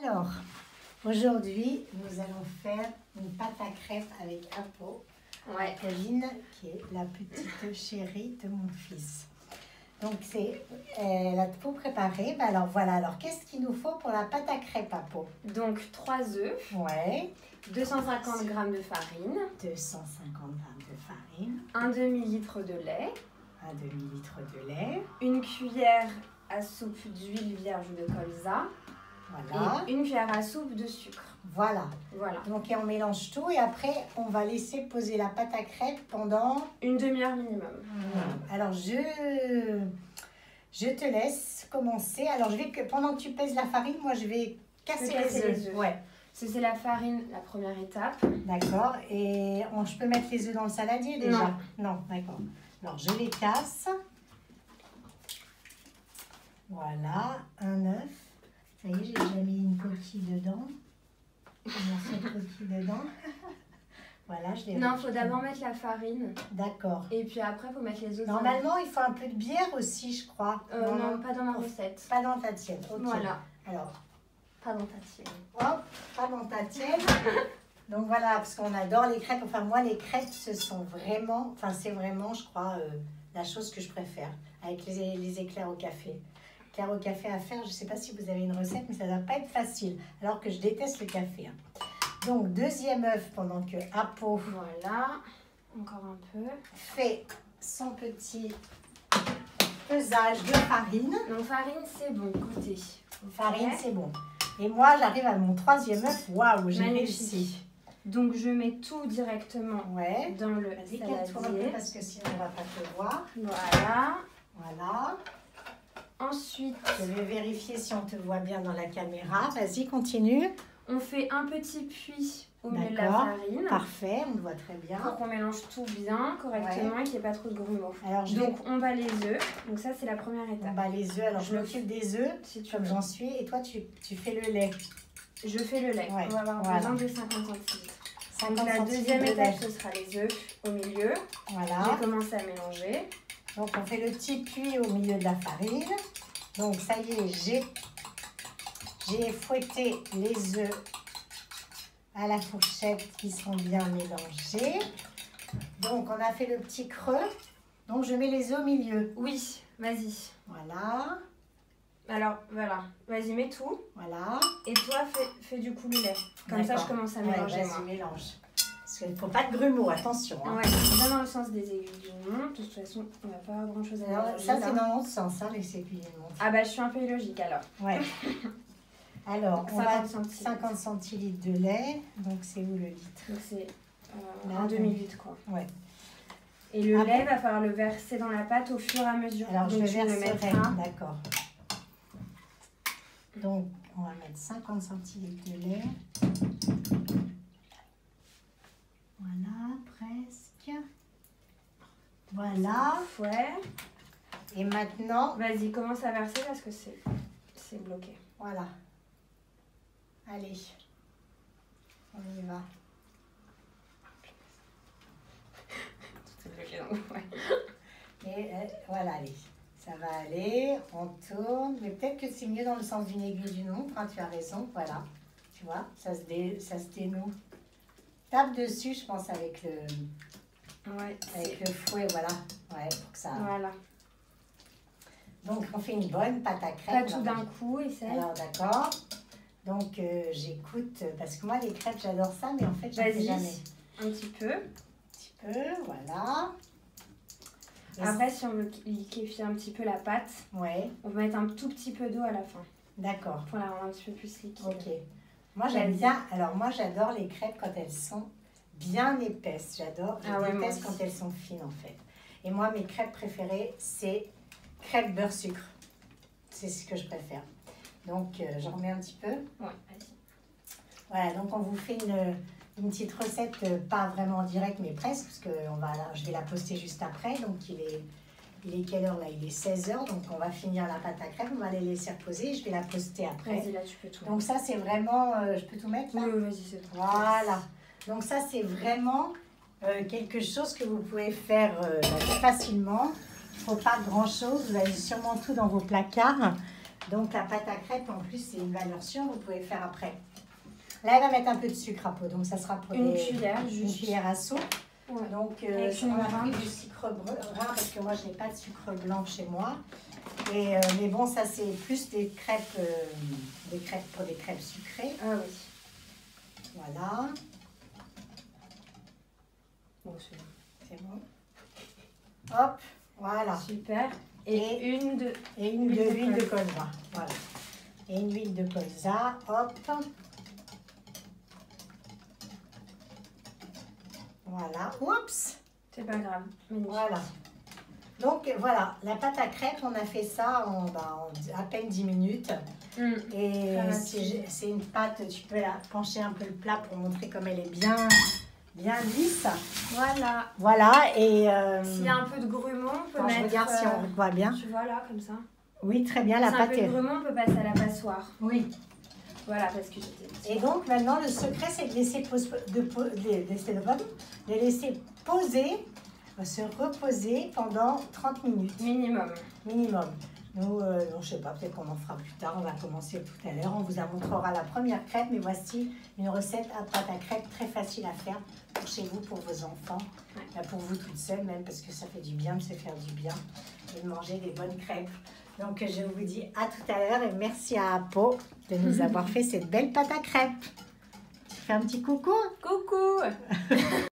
Alors, aujourd'hui, nous allons faire une pâte à crêpes avec Apo, Pauline, qui est la petite chérie de mon fils. Donc, elle a tout préparé. Ben alors, voilà. Alors, qu'est-ce qu'il nous faut pour la pâte à crêpes, Apo? Donc, 3 œufs. Ouais. 250 g de farine. 250 g de farine. Un demi-litre de lait. Un demi-litre de lait. Une cuillère à soupe d'huile vierge de colza. Voilà. Et une cuillère à soupe de sucre. Voilà. Voilà. Donc, on mélange tout et après, on va laisser poser la pâte à crêpes pendant une demi-heure minimum. Alors, je te laisse commencer. Alors, pendant que tu pèses la farine, moi, je vais casser les œufs. Ouais. C'est la farine, la première étape. D'accord. Et je peux mettre les œufs dans le saladier déjà? Non, d'accord. Alors, je les casse. Voilà, un œuf. Ça y est, j'ai déjà mis une coquille dedans. Un morceau de coquille dedans. Voilà, je l'ai. Non, il faut d'abord mettre la farine. D'accord. Et puis après, il faut mettre les œufs. Normalement, il faut un peu de bière aussi, je crois. Non, pas dans ma recette. Pas dans ta tienne. Okay. Voilà. Alors. Pas dans ta tienne. Hop, pas dans ta tienne. Donc voilà, parce qu'on adore les crêpes. Enfin, moi, les crêpes, c'est vraiment, je crois, la chose que je préfère. Avec les éclairs au café. Éclairs au café à faire, je ne sais pas si vous avez une recette, mais ça ne doit pas être facile. Alors que je déteste le café. Donc, deuxième œuf pendant que Apo, voilà, encore un peu, fait son petit pesage de farine. Donc, farine, c'est bon, côté. Farine, c'est bon. Et moi, j'arrive à mon troisième œuf. Waouh, j'ai réussi. Donc, je mets tout directement dans le saladier. Parce que sinon, on ne va pas te voir. Voilà. Voilà. Ensuite, je vais vérifier si on te voit bien dans la caméra. Vas-y, continue. On fait un petit puits au milieu de la farine. Parfait, on le voit très bien. Pour qu'on mélange tout bien, correctement, et qu'il n'y ait pas trop de grumeaux. Donc, on bat les œufs. Donc, ça, c'est la première étape. On bat les œufs. Alors, je m'occupe des œufs, comme j'en suis. Et toi, tu fais le lait. Je fais le lait. On va avoir besoin de 50 centilitres. Donc, la deuxième étape, ce sera les œufs au milieu. Voilà. J'ai commencé à mélanger. Donc, on fait le petit puits au milieu de la farine. Donc, ça y est, j'ai fouetté les œufs à la fourchette qui sont bien mélangés. Donc, on a fait le petit creux. Donc, je mets les œufs au milieu. Oui, vas-y. Voilà. Alors, voilà. Vas-y, mets tout. Voilà. Et toi, fais du coup le lait. Comme ça, je commence à mélanger. Vas-y, mélange. Parce qu'il ne faut pas de grumeaux, attention. Hein. Ouais, bien dans le sens des aiguilles du montre. De toute façon, on n'a pas grand-chose à mélanger. Ça, c'est dans l'autre sens, hein, les aiguilles du montre. Ah bah, je suis un peu illogique alors. Ouais. Alors, on va 50 centilitres de lait. Donc, c'est où le litre? Donc, c'est un demi-litre, quoi. Ouais. Et le lait, va falloir le verser dans la pâte au fur et à mesure. Alors, donc, je le verserai. mettras. D'accord. Donc, on va mettre 50 centilitres de lait. Voilà, presque. Voilà. Ouais. Et maintenant... Vas-y, commence à verser parce que c'est bloqué. Voilà. Allez. On y va. Tout est bloqué, donc ouais. Et voilà, allez. Ça va aller. On tourne. Mais peut-être que c'est mieux dans le sens d'une aiguille d'une montre. Hein, tu as raison. Voilà. Tu vois, ça se dénoue. Tape dessus, je pense, avec le fouet, voilà. Ouais, pour que ça... Voilà. Donc, on fait une bonne pâte à crêpes. Pas tout d'un coup, essaye. Alors, d'accord. Donc, j'écoute, parce que moi, les crêpes, j'adore ça, mais en fait, je ne fais jamais. Un petit peu. Un petit peu, voilà. Et après, si on veut liquéfier un petit peu la pâte, on va mettre un tout petit peu d'eau à la fin. D'accord. Pour la rendre un petit peu plus liquide. Ok. Moi, j'aime bien. Alors, moi, j'adore les crêpes quand elles sont bien épaisses. J'adore. Je déteste quand elles sont fines, en fait. Et moi, mes crêpes préférées, c'est crêpes beurre sucre. C'est ce que je préfère. Donc, j'en remets un petit peu. Ouais, vas-y. Voilà, donc on vous fait une petite recette, pas vraiment en direct, mais presque, parce que je vais la poster juste après. Donc, il est quelle heure là? Il est 16h, donc on va finir la pâte à crêpes, on va les laisser reposer, je vais la poster après. Vas-y, là tu peux tout mettre. Donc ça c'est vraiment, je peux tout mettre là? Oui, vas-y, c'est tout. Voilà, donc ça c'est vraiment quelque chose que vous pouvez faire facilement. Il ne faut pas grand chose, vous avez sûrement tout dans vos placards. Donc la pâte à crêpes, en plus, c'est une valeur sûre, vous pouvez faire après. Là, elle va mettre un peu de sucre à peau, donc ça sera pour une cuillère, juste. Une cuillère à soupe. Ouais. Donc, on a pris du sucre brun parce que moi, je n'ai pas de sucre blanc chez moi. Et, mais bon, ça, c'est plus des crêpes pour des crêpes sucrées. Ah oui. Voilà. Bon, c'est bon. Hop, voilà. Super. Et une huile de colza. Voilà. Et une huile de colza. Hop. Voilà. Oups. C'est pas grave. Magnifique. Voilà. Donc voilà, la pâte à crêpes, on a fait ça en à peine 10 minutes. Et c'est une pâte, tu peux la pencher un peu le plat pour montrer comme elle est bien lisse. Voilà. Voilà. Et s'il y a un peu de grumeaux, on peut mettre... Je regarde si on voit bien. Tu vois là, comme ça. Oui, très bien, la pâte est... un peu de grumeaux, on peut passer à la passoire. Oui. Voilà, parce que j'étais... Et donc maintenant, le secret, c'est de laisser se reposer pendant 30 minutes. Minimum. Nous, je sais pas, peut-être qu'on en fera plus tard. On va commencer tout à l'heure. On vous montrera la première crêpe. Mais voici une recette à pâte à crêpes très facile à faire pour chez vous, pour vos enfants, pour vous toute seule même, parce que ça fait du bien de se faire du bien et de manger des bonnes crêpes. Donc, je vous dis à tout à l'heure et merci à Apo de nous avoir fait cette belle pâte à crêpes. Tu fais un petit coucou? Coucou.